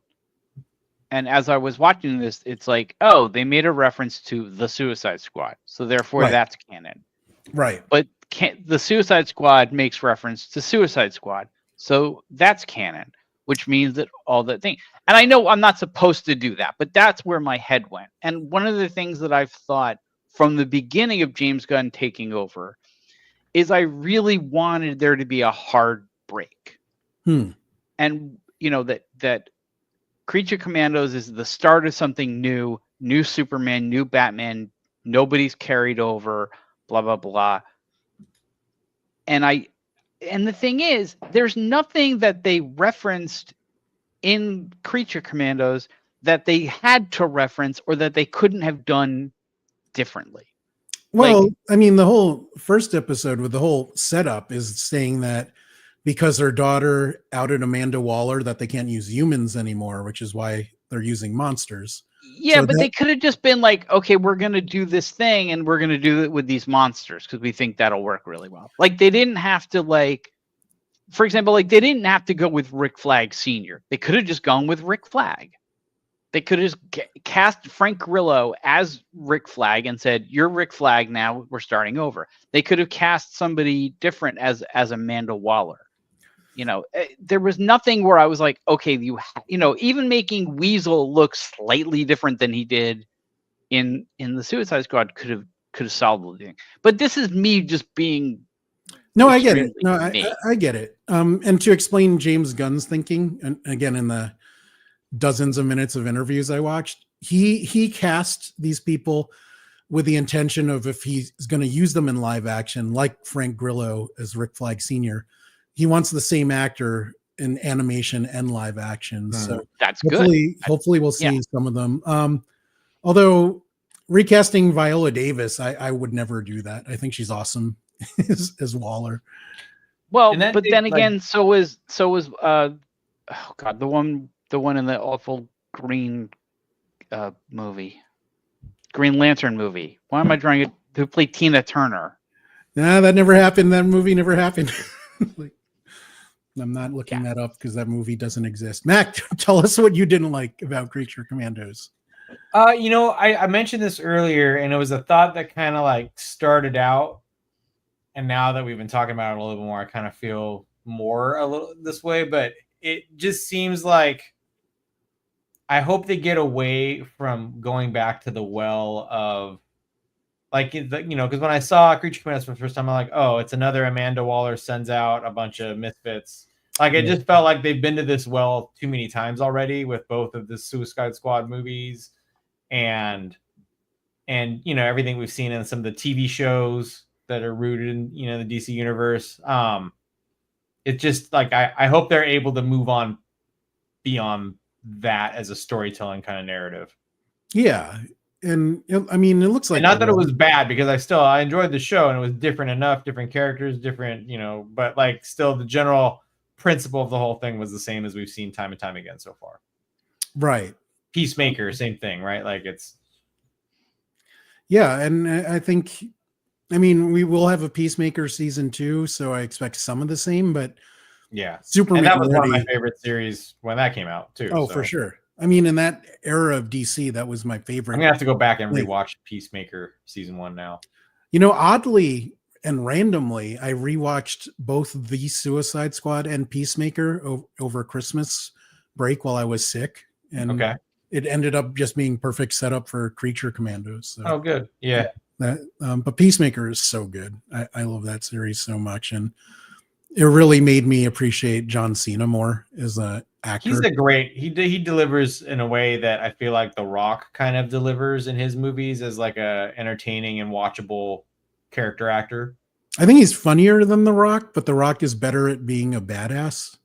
and as I was watching this, it's like, oh, they made a reference to the Suicide Squad, so therefore that's canon, right? But the Suicide Squad makes reference to Suicide Squad, so that's canon. Which means that all that thing, and I know I'm not supposed to do that, but that's where my head went. And one of the things that I've thought from the beginning of James Gunn taking over is I really wanted there to be a hard break. And that Creature Commandos is the start of something new Superman, new Batman, nobody's carried over, blah, blah, blah. And the thing is, there's nothing that they referenced in Creature Commandos that they had to reference or that they couldn't have done differently. Well, I mean, the whole first episode with the whole setup is saying that because her daughter outed Amanda Waller that they can't use humans anymore, which is why they're using monsters. Yeah, so but they could have just been like, okay, we're going to do this thing and we're going to do it with these monsters because we think that'll work really well. Like, they didn't have to, like, for example, like, they didn't have to go with Rick Flag Sr. They could have just gone with Rick Flag. They could have just cast Frank Grillo as Rick Flag and said, you're Rick Flag now, we're starting over. They could have cast somebody different as Amanda Waller. There was nothing where I was like, okay, even making Weasel look slightly different than he did in the Suicide Squad could have solved the thing. But this is me just being. No, I get it. No, I get it. And to explain James Gunn's thinking, and again, in the dozens of minutes of interviews I watched, he cast these people with the intention of, if he's going to use them in live action, like Frank Grillo as Rick Flag Sr., he wants the same actor in animation and live action. So that's good. Hopefully we'll see some of them. Although recasting Viola Davis, I would never do that. I think she's awesome as Waller. Well, but then again, so is oh God, the one in the awful green movie, Green Lantern movie. Why am I drawing it? Who played Tina Turner? Nah, that never happened. That movie never happened. I'm not looking that up because that movie doesn't exist. Mac, tell us what you didn't like about Creature Commandos. I mentioned this earlier, and it was a thought that kind of like started out, and now that we've been talking about it a little bit more, I kind of feel more a little this way. But it just seems like I hope they get away from going back to the well of like because when I saw Creature Commandos for the first time, I'm like, oh, it's another Amanda Waller sends out a bunch of misfits. Like it just felt like they've been to this well too many times already with both of the Suicide Squad movies and everything we've seen in some of the TV shows that are rooted in the DC universe. It's just like I hope they're able to move on beyond that as a storytelling kind of narrative. Yeah. And I mean, it looks like, and not that it was bad, because I enjoyed the show and it was different enough, different characters, different, but like still the general principle of the whole thing was the same as we've seen time and time again so far. Right. Peacemaker, same thing, right? Like it's. Yeah. And I think, we will have a Peacemaker season 2, so I expect some of the same, but yeah, Superman. And that was one of my favorite series when that came out too. Oh, for sure. In that era of DC, that was my favorite. I'm gonna have to go back and rewatch Peacemaker season 1 now. Oddly and randomly, I rewatched both the Suicide Squad and Peacemaker over Christmas break while I was sick, and it ended up just being perfect setup for Creature Commandos. So. Oh, good. Yeah. But Peacemaker is so good. I love that series so much, and it really made me appreciate John Cena more as a actor. He's he delivers in a way that I feel like The Rock kind of delivers in his movies as like a entertaining and watchable character actor. I think he's funnier than The Rock, but The Rock is better at being a badass.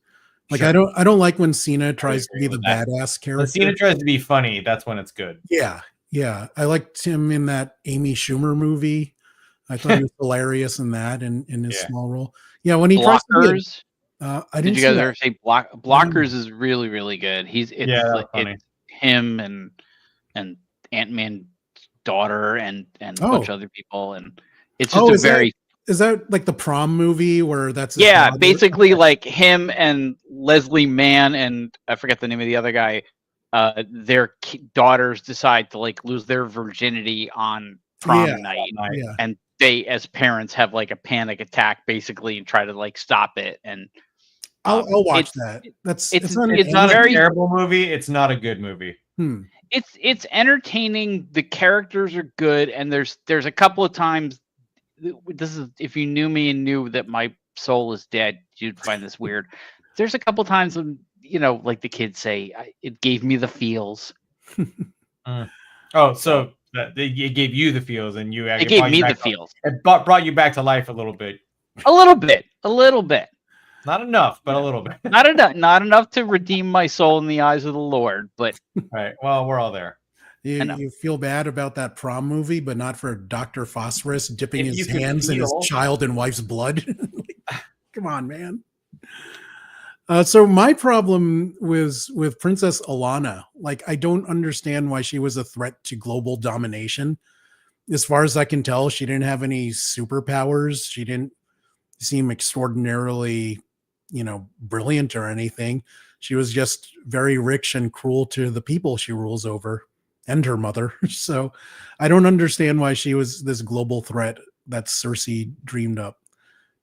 Like sure. I don't like when Cena tries to be the badass character. When Cena tries to be funny, that's when it's good. Yeah. Yeah. I liked him in that Amy Schumer movie. I thought he was hilarious in that in his small role. Yeah, when he Blockers. tries to be I didn't Did you guys ever say Blockers is really, really good. It's him and Ant-Man's daughter and a bunch of other people, and it's just is that like the prom movie where that's basically like him and Leslie Mann and I forget the name of the other guy. Their daughters decide to like lose their virginity on prom night, and they as parents have like a panic attack basically and try to like stop it. And I'll watch that. It's not a very terrible movie. It's not a good movie. It's entertaining. The characters are good, and there's a couple of times. This is if you knew me and knew that my soul is dead, you'd find this weird. There's a couple of times when like the kids say, it gave me the feels. Oh, so it gave you the feels, and it gave me the feels. It brought you back to life a little bit. A little bit. Not enough, but a little bit. Not enough to redeem my soul in the eyes of the Lord, but right. Well, we're all there. You feel bad about that prom movie, but not for Dr. Phosphorus dipping his hands in his child and wife's blood. Come on, man. So my problem was with Princess Alana. Like, I don't understand why she was a threat to global domination. As far as I can tell, she didn't have any superpowers. She didn't seem extraordinarily, brilliant or anything. She was just very rich and cruel to the people she rules over and her mother. So I don't understand why she was this global threat that Cersei dreamed up.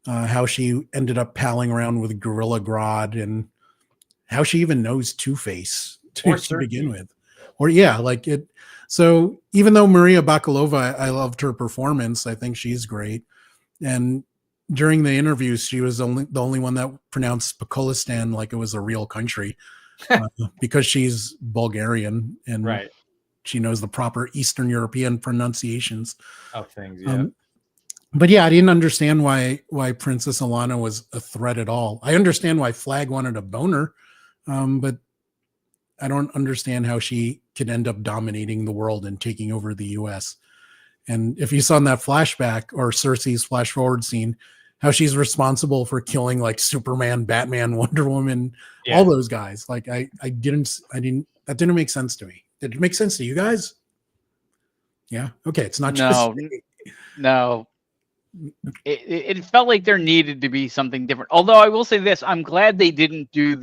How she ended up palling around with Gorilla Grodd, and how she even knows Two-Face to begin with. So even though Maria Bakalova, I loved her performance, I think she's great. And during the interviews, she was the only one that pronounced Pakistan like it was a real country, because she's Bulgarian and she knows the proper Eastern European pronunciations of things. Yeah. But yeah, I didn't understand why Princess Alana was a threat at all. I understand why Flag wanted a boner, but I don't understand how she could end up dominating the world and taking over the U.S. And if you saw in that flashback or Cersei's flash forward scene, how she's responsible for killing like Superman, Batman, Wonder Woman, all those guys. Like that didn't make sense to me. Did it make sense to you guys? Yeah. Okay. It's not just no. It felt like there needed to be something different. Although I will say this, I'm glad they didn't do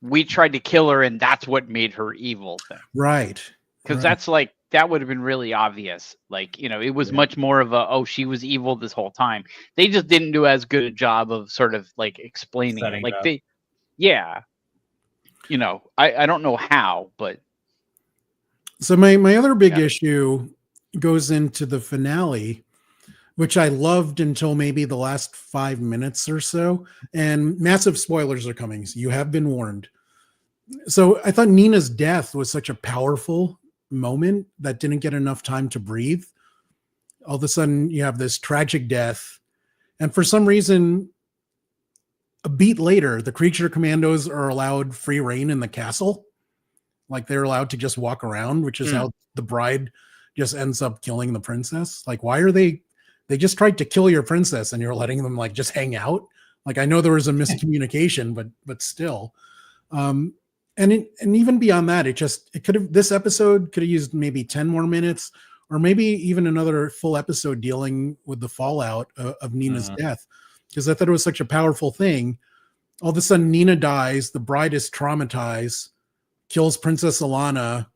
we tried to kill her and that's what made her evil thing. Right. Because that's like, that would have been really obvious. Like, it was much more of she was evil this whole time. They just didn't do as good a job of sort of like explaining it. Like I don't know how, but. So my other big issue goes into the finale, which I loved until maybe the last 5 minutes or so. And massive spoilers are coming. So you have been warned. So I thought Nina's death was such a powerful moment that didn't get enough time to breathe. All of a sudden you have this tragic death. And for some reason, a beat later, the Creature Commandos are allowed free reign in the castle. Like they're allowed to just walk around, which is how the bride just ends up killing the princess. Like, why are they just tried to kill your princess and you're letting them like just hang out? Like, I know there was a miscommunication, but still. And even beyond that, this episode could have used maybe 10 more minutes or maybe even another full episode dealing with the fallout of Nina's death. Because I thought it was such a powerful thing. All of a sudden Nina dies. The bride is traumatized, kills Princess Alana.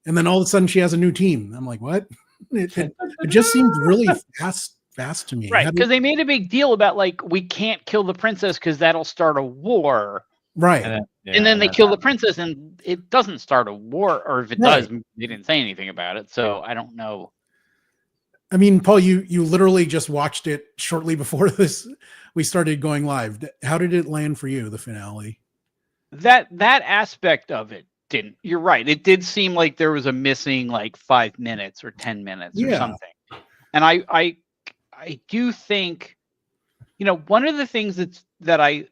And then all of a sudden she has a new team. I'm like, what? It just seemed really fast to me. Right, because they made a big deal about like, we can't kill the princess because that'll start a war. Right. And then they kill the princess and it doesn't start a war, or if it does, they didn't say anything about it. So I don't know. I mean, Paul, you literally just watched it shortly before we started going live. How did it land for you, the finale? That aspect of it didn't. You're right. It did seem like there was a missing like 5 minutes or 10 minutes or something. And I do think, one of the things that I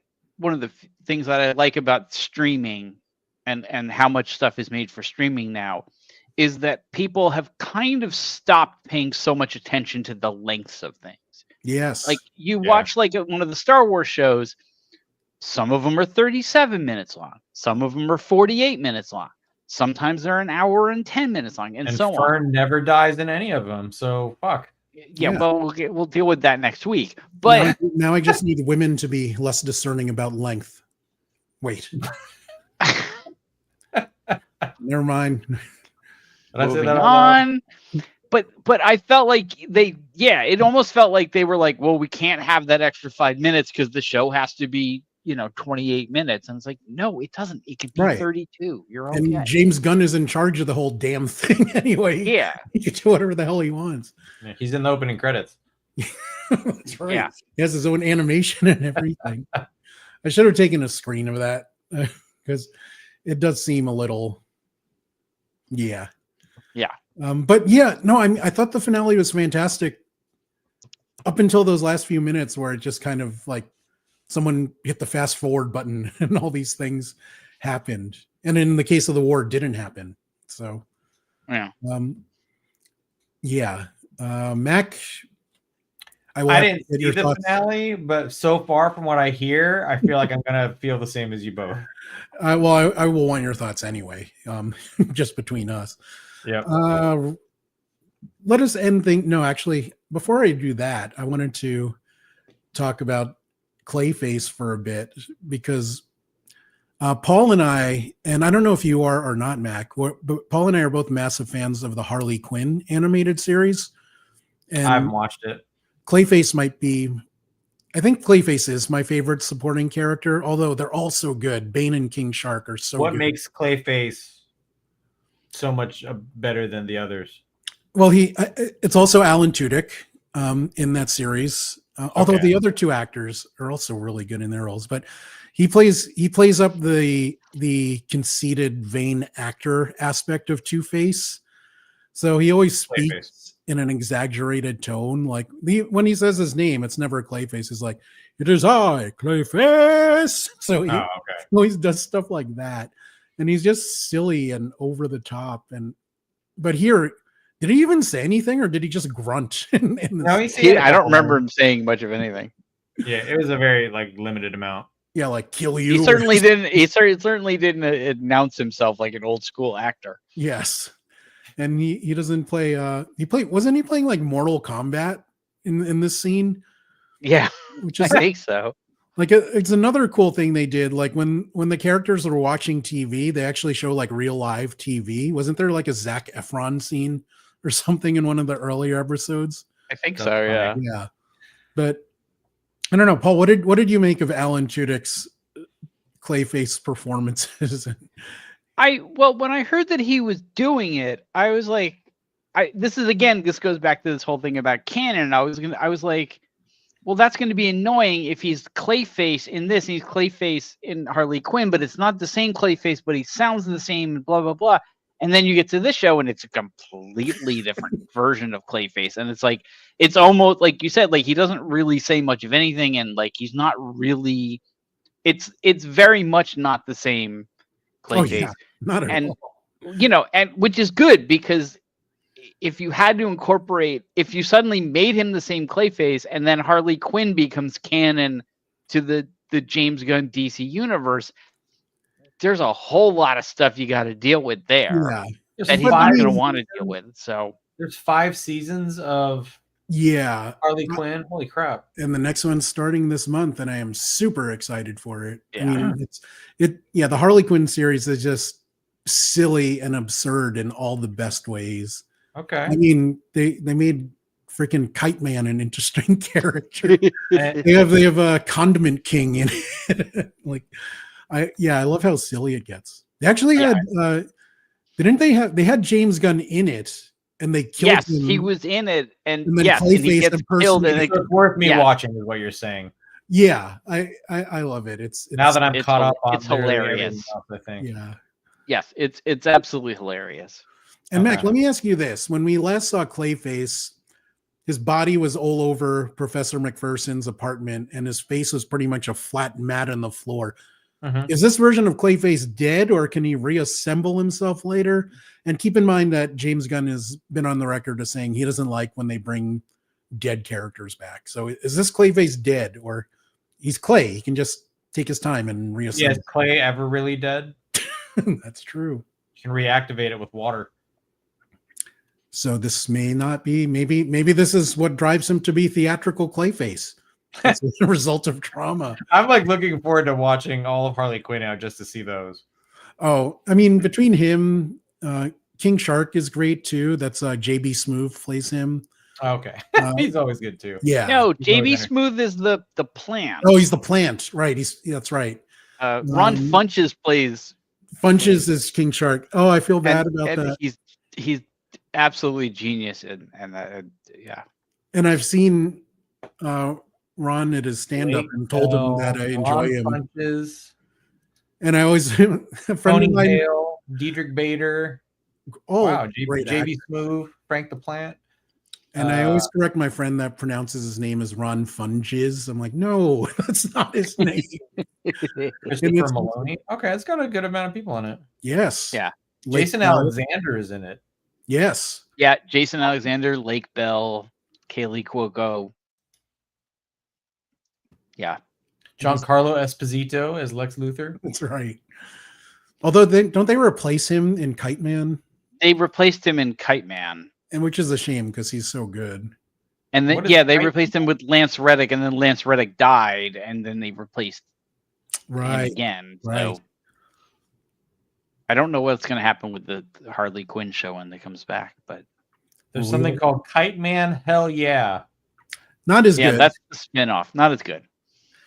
like about streaming and how much stuff is made for streaming now is that people have kind of stopped paying so much attention to the lengths of things. Yes. Like you watch like one of the Star Wars shows, some of them are 37 minutes long. Some of them are 48 minutes long. Sometimes they're an hour and 10 minutes long, and so Fern on. never dies in any of them, so fuck. Yeah, well, we'll deal with that next week. But now I just need women to be less discerning about length. Wait. Never mind. Moving on. But I felt like it almost felt like they were like, well, we can't have that extra 5 minutes because the show has to be 28 minutes. And it's like, no, it doesn't. It could be 32. You're okay. And James Gunn is in charge of the whole damn thing anyway. Yeah. He can do whatever the hell he wants. Yeah, he's in the opening credits. That's right. Yeah. He has his own animation and everything. I should have taken a screen of that because it does seem a little, yeah. But I thought the finale was fantastic up until those last few minutes where it just kind of like someone hit the fast forward button and all these things happened. And in the case of the war, it didn't happen. So, Mac, I didn't see the finale, but so far from what I hear, I feel like I'm going to feel the same as you both. I will want your thoughts anyway, just between us. Yeah. Let us end things. No, actually, before I do that, I wanted to talk about Clayface for a bit because Paul and I don't know if you are or not, Mac, but Paul and I are both massive fans of the Harley Quinn animated series. And I haven't watched it. Clayface I think Clayface is my favorite supporting character, although they're all so good. Bane and King Shark are so good. What makes Clayface so much better than the others? Well, it's also Alan Tudyk in that series. Although the other two actors are also really good in their roles, but he plays up the conceited, vain actor aspect of Two-Face. So he always speaks in an exaggerated tone. Like when he says his name, it's never Clayface. It's like, "It is I, Clayface." So he always does stuff like that, and he's just silly and over the top. But here, did he even say anything, or did he just grunt? No, I don't remember him saying much of anything. Yeah, it was a very limited amount. Yeah, like kill you. He certainly didn't. He certainly didn't announce himself like an old school actor. Yes, and he doesn't play. Wasn't he playing like Mortal Kombat in this scene. Yeah, which I is think so. like it's another cool thing they did. Like when the characters are watching TV, they actually show like real live TV. Wasn't there like a Zac Efron scene or something in one of the earlier episodes? I think That's so. Yeah. funny. Yeah, but I don't know, Paul. What did you make of Alan Tudyk's Clayface performances? Well, when I heard that he was doing it, I was like, this goes back to this whole thing about canon. I was like, well, that's going to be annoying if he's Clayface in this and he's Clayface in Harley Quinn, but it's not the same Clayface, but he sounds the same, blah, blah, blah. And then you get to this show and it's a completely different version of Clayface. And it's like, it's almost like you said, like he doesn't really say much of anything. And like, he's not really, it's very much not the same Clayface. Oh, yeah, not at all. And which is good because if you had to incorporate, if you suddenly made him the same Clayface and then Harley Quinn becomes canon to the James Gunn DC universe, there's a whole lot of stuff you got to deal with there that he's not going to want to deal with. So there's 5 seasons of Harley Quinn. Holy crap. And the next one's starting this month and I am super excited for it. Yeah. I mean, the Harley Quinn series is just silly and absurd in all the best ways. Okay. I mean, they made freaking Kite Man an interesting character. they have a Condiment King in it. I love how silly it gets. They actually had they had James Gunn in it and they killed him. Yes, he was in it and then and he gets killed and it's worth me watching is what you're saying. Yeah, I love it. It's now that I'm caught up on it's hilarious. Stuff, I think. Yeah. Yes, it's absolutely hilarious. And Mac, let me ask you this. When we last saw Clayface, his body was all over Professor McPherson's apartment and his face was pretty much a flat mat on the floor. Mm-hmm. Is this version of Clayface dead or can he reassemble himself later? And keep in mind that James Gunn has been on the record as saying he doesn't like when they bring dead characters back. So is this Clayface dead or he's Clay? He can just take his time and reassemble. Yeah, is Clay ever really dead? That's true. You can reactivate it with water. So this may not be, maybe this is what drives him to be theatrical Clayface. It's a result of trauma. I'm like looking forward to watching all of Harley Quinn now just to see those. Oh, I mean, between him, King Shark is great too. That's JB Smoove plays him. Okay. He's always good too. Yeah. No, JB Smoove is the plant. Oh, he's the plant. Right. That's right. Ron Funches plays. Funches is King Shark. Oh, I feel bad about that. He's absolutely genius and yeah. And I've seen Ron at his stand-up and told him that I enjoy him. Funches. And I always a friend of mine, Diedrich Bader. Oh, wow, great JB Smoove, Frank the Plant. And I always correct my friend that pronounces his name as Ron Funges. I'm like, no, that's not his name. Christopher Maloney. Okay, it's got a good amount of people in it. Yes. Yeah. Jason Alexander is in it. Yes. Yeah, Jason Alexander, Lake Bell, Kaylee Cuoco. Yeah. Giancarlo Esposito as Lex Luthor. That's right. Although don't they replace him in Kite Man? They replaced him in Kite Man. And which is a shame because he's so good. And then they replaced him with Lance Reddick, and then Lance Reddick died, and then they replaced him again. Right. So I don't know what's going to happen with the Harley Quinn show when it comes back, but there's something called Kite Man. Hell yeah. Not as good. Yeah, that's the spinoff. Not as good.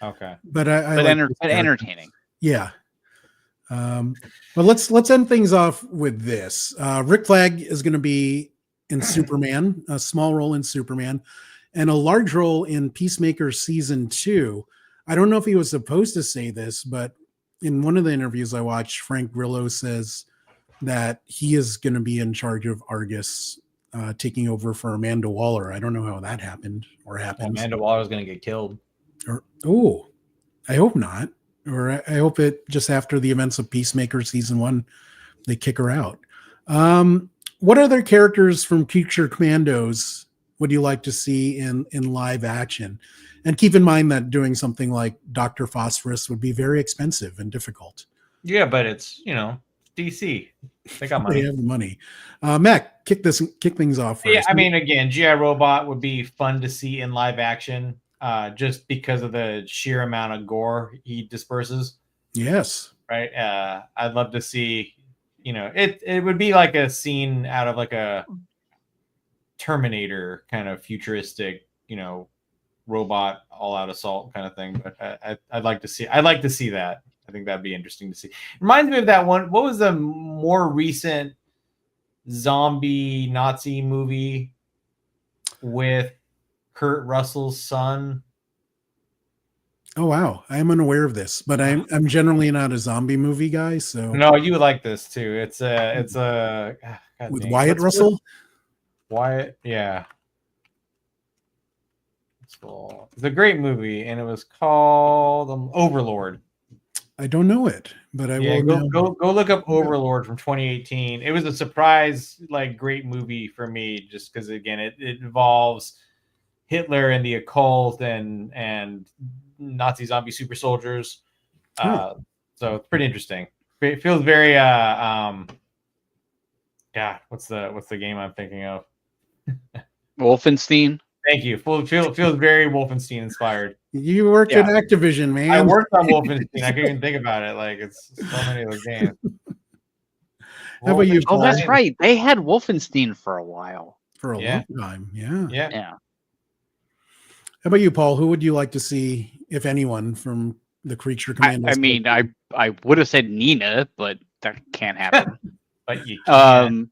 Okay. But entertaining. Yeah. But let's end things off with this. Rick Flag is going to be in Superman, a small role in Superman, and a large role in Peacemaker season 2. I don't know if he was supposed to say this, but in one of the interviews I watched, Frank Grillo says that he is going to be in charge of Argus, taking over for Amanda Waller. I don't know how that happened or happens. Amanda Waller is going to get killed. I hope not. Or I hope it just after the events of Peacemaker season 1, they kick her out. What other characters from Creature Commandos would you like to see in live action? And keep in mind that doing something like Dr. Phosphorus would be very expensive and difficult. Yeah, but it's, DC. They got They money. have the money. Mac, kick things off first. Yeah, I mean, again, G.I. Robot would be fun to see in live action, just because of the sheer amount of gore he disperses. Yes. Right. I'd love to see, it would be like a scene out of like a Terminator kind of futuristic, robot all out assault kind of thing. But I'd like to see that. I think that'd be interesting to see. Reminds me of that one. What was the more recent zombie Nazi movie with Kurt Russell's son? Oh wow, I'm unaware of this, but I'm generally not a zombie movie guy. So no, you would like this too. It's with Wyatt Russell. Wyatt, yeah. It's a great movie, and it was called Overlord. I don't know it, but I will. Go look up Overlord from 2018. It was a surprise, like, great movie for me, just because again, it involves Hitler and the occult and Nazi zombie super soldiers. So it's pretty interesting. It feels very what's the game I'm thinking of? Wolfenstein. Thank you. Feels very Wolfenstein inspired. You worked at Activision, man. I worked on Wolfenstein. I couldn't even think about it. Like, it's so many of those games. How about you, Paul? Oh, that's right. They had Wolfenstein for a while. For a long time. Yeah. Yeah. How about you, Paul? Who would you like to see, if anyone, from the Creature Commandos? I mean, I would have said Nina, but that can't happen. But you can.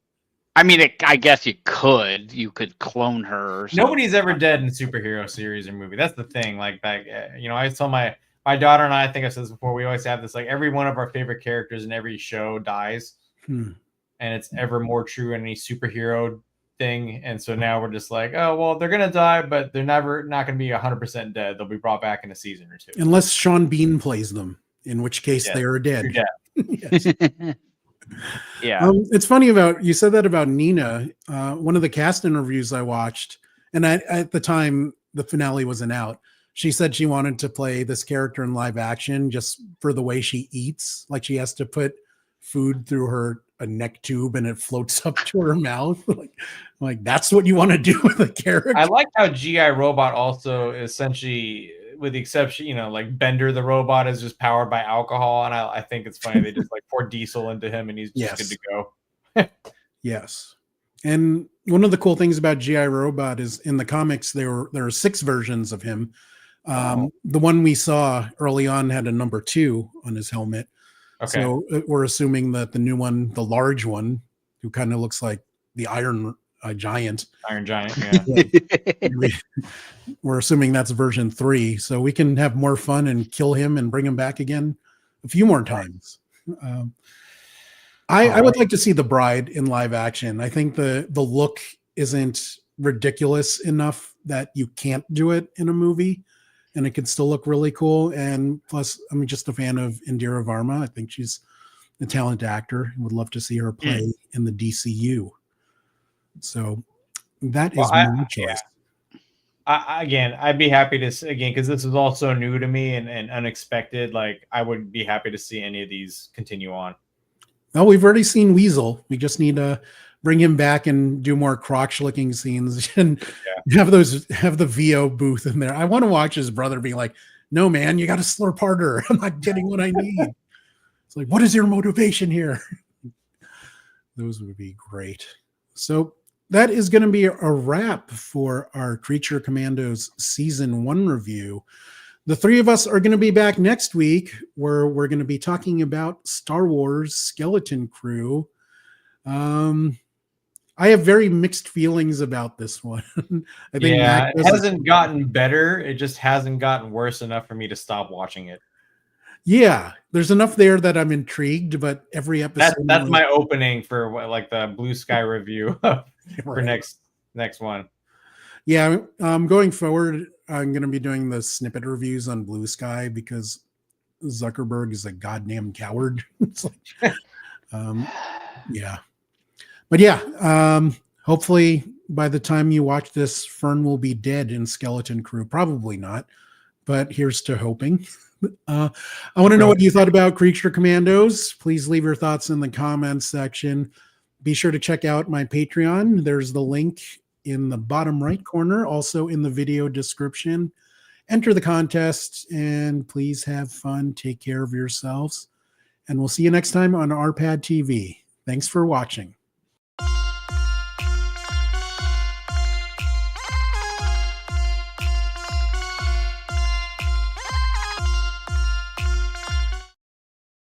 I mean, I guess you could clone her. Or Nobody's ever dead in a superhero series or movie. That's the thing. Like, I saw my daughter and I think I've said this before. We always have this, like, every one of our favorite characters in every show dies, and it's ever more true in any superhero thing. And so now we're just like, oh well, they're gonna die, but they're not gonna be 100% dead. They'll be brought back in a season or two, unless Sean Bean plays them, in which case they are dead. Yes. Yeah. It's funny you said that about Nina. One of the cast interviews I watched, and at the time the finale wasn't out, she said she wanted to play this character in live action just for the way she eats. Like, she has to put food through a neck tube and it floats up to her mouth. like that's what you want to do with a character. I like how G.I. Robot also essentially, with the exception, like Bender the robot is just powered by alcohol, and I think it's funny they just like pour diesel into him and he's just good to go. Yes. And one of the cool things about G.I. Robot is in the comics there are 6 versions of him. The one we saw early on had a number 2 on his helmet. Okay. So we're assuming that the new one, the large one, who kind of looks like the Iron Giant. Iron Giant, yeah. We're assuming that's version 3, so we can have more fun and kill him and bring him back again a few more times. I would like to see the Bride in live action. I think the look isn't ridiculous enough that you can't do it in a movie, and it can still look really cool. And plus, I'm just a fan of Indira Varma. I think she's a talented actor. Would love to see her play in the DCU. So that is my choice. Again, I'd be happy to, because this is all so new to me and unexpected. Like, I would be happy to see any of these continue on. Well, we've already seen Weasel. We just need to bring him back and do more crotch licking scenes and have the VO booth in there. I want to watch his brother be like, "No, man, you got to slurp harder. I'm not getting what I need." It's like, what is your motivation here? Those would be great. So that is going to be a wrap for our Creature Commandos Season 1 review. The 3 of us are going to be back next week, where we're going to be talking about Star Wars Skeleton Crew. I have very mixed feelings about this one. I think it hasn't gotten better. It just hasn't gotten worse enough for me to stop watching it. Yeah, there's enough there that I'm intrigued, but every episode... That's my opening for like the Blue Sky review for next one. Yeah, going forward, I'm going to be doing the snippet reviews on Blue Sky because Zuckerberg is a goddamn coward. It's like, yeah. But yeah, hopefully by the time you watch this, Fern will be dead in Skeleton Crew. Probably not, but here's to hoping. I want to know what you thought about Creature Commandos. Please leave your thoughts in the comments section. Be sure to check out my Patreon. There's the link in the bottom right corner, also in the video description. Enter the contest and please have fun. Take care of yourselves. And we'll see you next time on RPadTV. Thanks for watching.